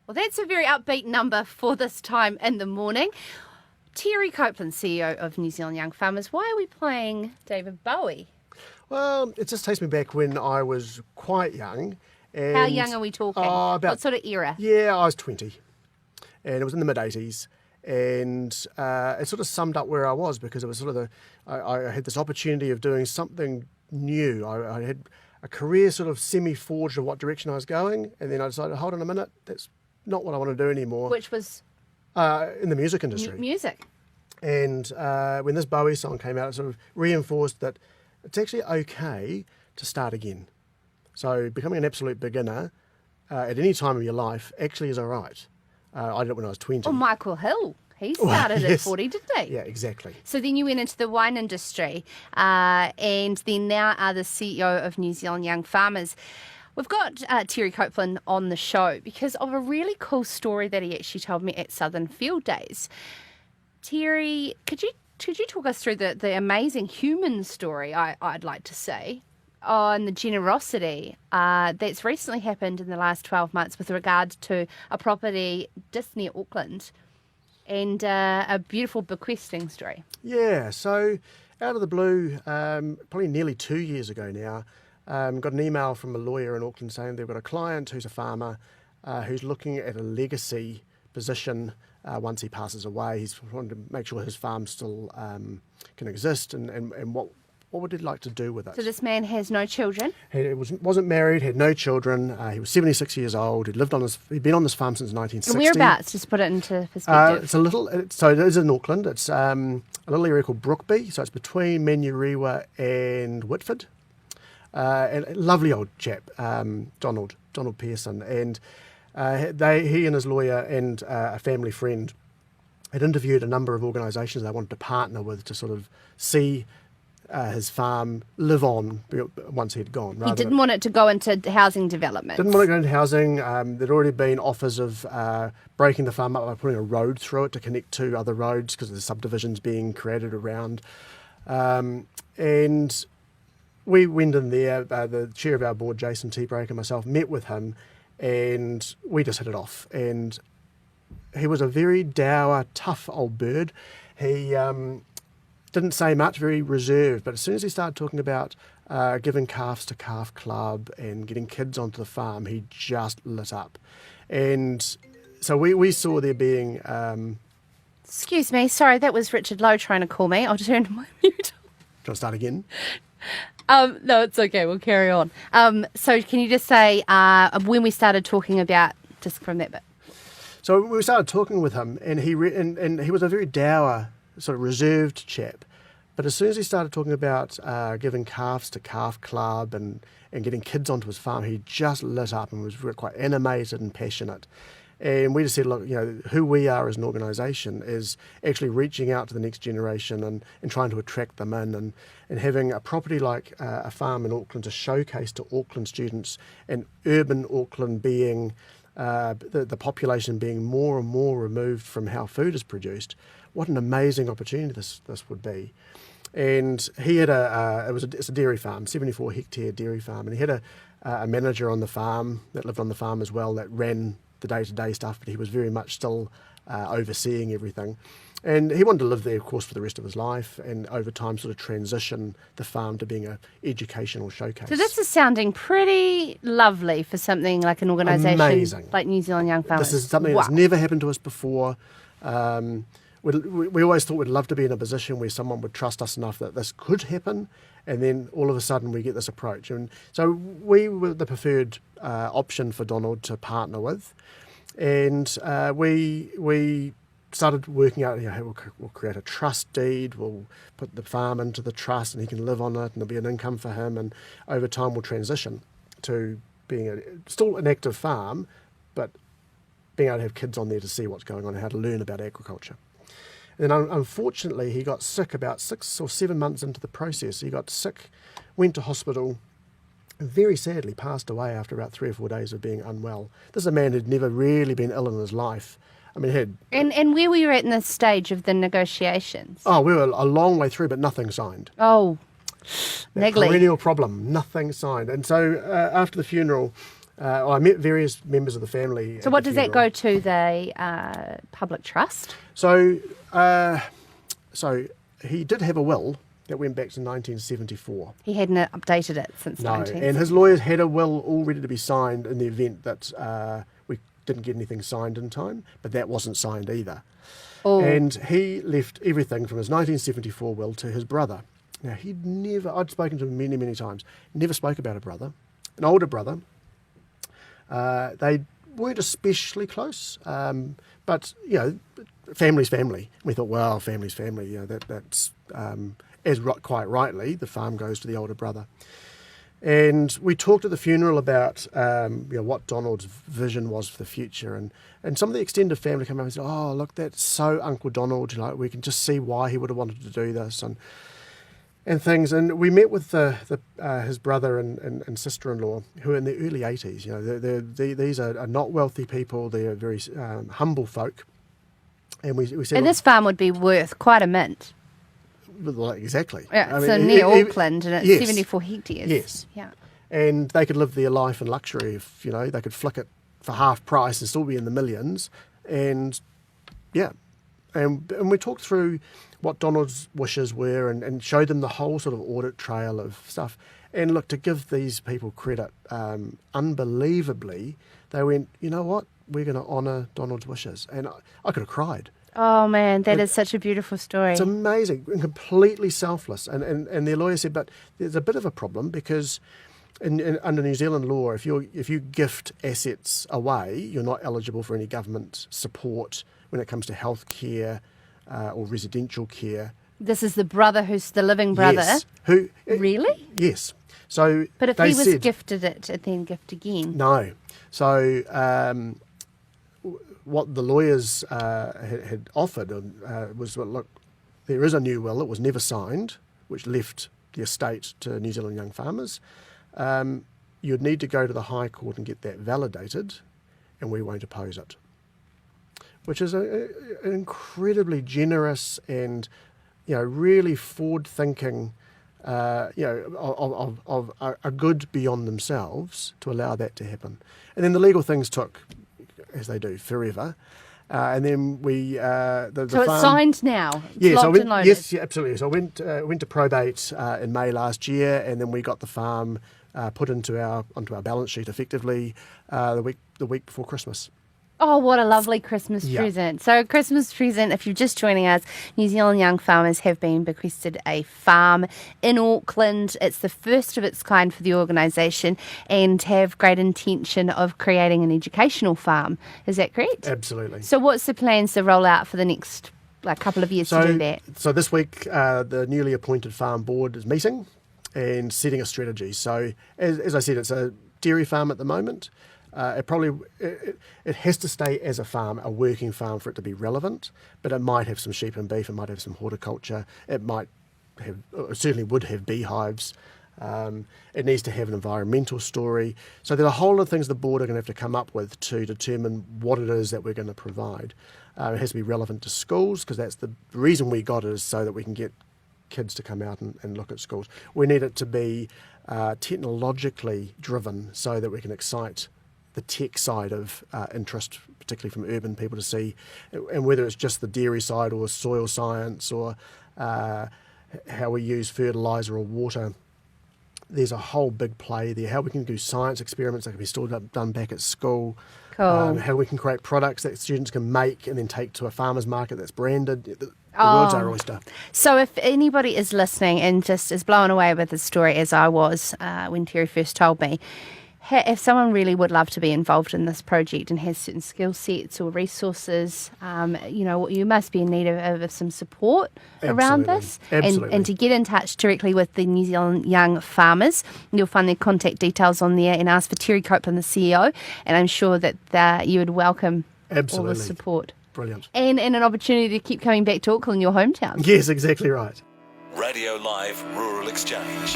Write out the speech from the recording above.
Well, that's a very upbeat number for this time in the morning. Terry Copeland, CEO of New Zealand Young Farmers. Why are we playing David Bowie? Well, it just takes me back when I was quite young. And, How young are we talking? What sort of era? Yeah, I was 20. And it was in the mid-'80s. And it sort of summed up where I was, because it was sort of I had this opportunity of doing something new. I had a career sort of semi-forged of what direction I was going. And then I decided, hold on a minute, that's not what I want to do anymore. Which was? In the music industry. Music. And when this Bowie song came out, it sort of reinforced that it's actually okay to start again. So becoming an absolute beginner at any time of your life actually is all right. I did it when I was 20. Oh, Michael Hill. He started at 40, didn't he? Yeah, exactly. So then you went into the wine industry and then now are the CEO of New Zealand Young Farmers. We've got Terry Copeland on the show because of a really cool story that he actually told me at Southern Field Days. Terry, could you talk us through the amazing human story, I'd like to say, on the generosity that's recently happened in the last 12 months with regard to a property just near Auckland and a beautiful bequesting story? Yeah, so out of the blue, probably nearly 2 years ago now, got an email from a lawyer in Auckland saying they've got a client who's a farmer who's looking at a legacy position once he passes away. He's wanting to make sure his farm still can exist and what would he like to do with it. So this man has no children? He wasn't married, had no children. He was 76 years old. He'd been on this farm since 1960. And whereabouts, just put it into perspective? So it is in Auckland. It's a little area called Brookby, so it's between Manurewa and Whitford. And a lovely old chap, Donald Pearson, and he and his lawyer and a family friend had interviewed a number of organisations they wanted to partner with to sort of see his farm live on once he'd gone. He didn't want it to go into housing development. Didn't want to go into housing. There'd already been offers of breaking the farm up by putting a road through it to connect to other roads because of the subdivisions being created around. And we went in there, the chair of our board, Jason Teabrake, and myself met with him, and we just hit it off. And he was a very dour, tough old bird. He didn't say much, very reserved, but as soon as he started talking about giving calves to Calf Club and getting kids onto the farm, he just lit up. And so we saw there being... Excuse me, sorry, that was Richard Lowe trying to call me. I'll turn my mute. Do you want to start again? No, it's okay. We'll carry on. So can you just say when we started talking about, just from that bit? So we started talking with him, and he was a very dour, sort of reserved chap. But as soon as he started talking about giving calves to Calf Club and getting kids onto his farm, he just lit up and was quite animated and passionate. And we just said, look, who we are as an organisation is actually reaching out to the next generation and trying to attract them in and having a property like a farm in Auckland to showcase to Auckland students and urban Auckland being, the population being more and more removed from how food is produced. What an amazing opportunity this would be. And he had it's a dairy farm, 74 hectare dairy farm, and he had a manager on the farm that lived on the farm as well that ran the day-to-day stuff, but he was very much still overseeing everything. And he wanted to live there, of course, for the rest of his life and over time sort of transition the farm to being an educational showcase. So this is sounding pretty lovely for something like an organisation like New Zealand Young Farmers. This is something that's never happened to us before. We always thought we'd love to be in a position where someone would trust us enough that this could happen, and then all of a sudden we get this approach. And so we were the preferred option for Donald to partner with, and we started working out, we'll create a trust deed, we'll put the farm into the trust and he can live on it and there'll be an income for him, and over time we'll transition to being still an active farm, but being able to have kids on there to see what's going on and how to learn about agriculture. And then unfortunately he got sick about 6 or 7 months into the process. He got sick, went to hospital, and very sadly passed away after about 3 or 4 days of being unwell. This is a man who'd never really been ill in his life. I mean, And where were you at in this stage of the negotiations? Oh, we were a long way through, but nothing signed. Oh, that perennial problem, nothing signed. And so after the funeral, I met various members of the family. So what does that go to, the public trust? So he did have a will that went back to 1974. He hadn't updated it since No, 19. and his lawyers had a will all ready to be signed in the event that we didn't get anything signed in time, but that wasn't signed either. Oh. And he left everything from his 1974 will to his brother. Now, I'd spoken to him many, many times, never spoke about a brother, an older brother. They weren't especially close, but, family's family. We thought, well, family's family, that's quite rightly, the farm goes to the older brother. And we talked at the funeral about what Donald's vision was for the future, and some of the extended family came up and said, "Oh, look, that's so Uncle Donald. We can just see why he would have wanted to do this and things." And we met with his brother and sister-in-law, who are in their early 80s. These are not wealthy people. They are very humble folk. And we said, And this farm would be worth quite a mint. Well, exactly. Yeah, so near Auckland, and it's yes, 74 hectares. Yes. Yeah. And they could live their life in luxury if, they could flick it for half price and still be in the millions. And, and we talked through what Donald's wishes were and showed them the whole sort of audit trail of stuff. And look, to give these people credit, unbelievably, they went, you know what, we're going to honour Donald's wishes. And I could have cried. Oh, man, that is such a beautiful story. It's amazing and completely selfless. And their lawyer said, but there's a bit of a problem because under New Zealand law, if you gift assets away, you're not eligible for any government support when it comes to health care or residential care. This is the brother who's the living brother? Yes. Really? Yes. So but if he was gifted it and then gift again? No. So what the lawyers had offered was, well, look, there is a new will that was never signed, which left the estate to New Zealand Young Farmers. You'd need to go to the High Court and get that validated, and we won't oppose it. Which is an incredibly generous and, really forward-thinking, of a good beyond themselves to allow that to happen. And then the legal things took, as they do, forever. And then we so farm, it's signed now. It's yes, locked and loaded. Yes, yeah, absolutely. So I went to probate in May last year, and then we got the farm put onto our balance sheet effectively the week before Christmas. Oh, what a lovely Christmas present. So a Christmas present, if you're just joining us, New Zealand Young Farmers have been bequested a farm in Auckland. It's the first of its kind for the organisation and have great intention of creating an educational farm. Is that correct? Absolutely. So what's the plans to roll out for the next couple of years to do that? So this week, the newly appointed farm board is meeting and setting a strategy. So as I said, it's a dairy farm at the moment. It has to stay as a farm, a working farm, for it to be relevant, but it might have some sheep and beef, it might have some horticulture, it certainly would have beehives. It needs to have an environmental story. So there are a whole lot of things the board are going to have to come up with to determine what it is that we're going to provide. It has to be relevant to schools, because that's the reason we got it, is so that we can get kids to come out and look at schools. We need it to be technologically driven so that we can excite the tech side of interest, particularly from urban people, to see, and whether it's just the dairy side or soil science or how we use fertiliser or water. There's a whole big play there. How we can do science experiments that can be still done back at school. Cool. How we can create products that students can make and then take to a farmer's market that's branded. The world's our oyster. So if anybody is listening and just is blown away with the story, as I was when Terry first told me, if someone really would love to be involved in this project and has certain skill sets or resources, you must be in need of some support around this. Absolutely. And to get in touch directly with the New Zealand Young Farmers, you'll find their contact details on there, and ask for Terry Copeland, the CEO, and I'm sure that you would welcome all the support. Brilliant. And an opportunity to keep coming back to Auckland, your hometown. Yes, exactly right. Radio Live Rural Exchange.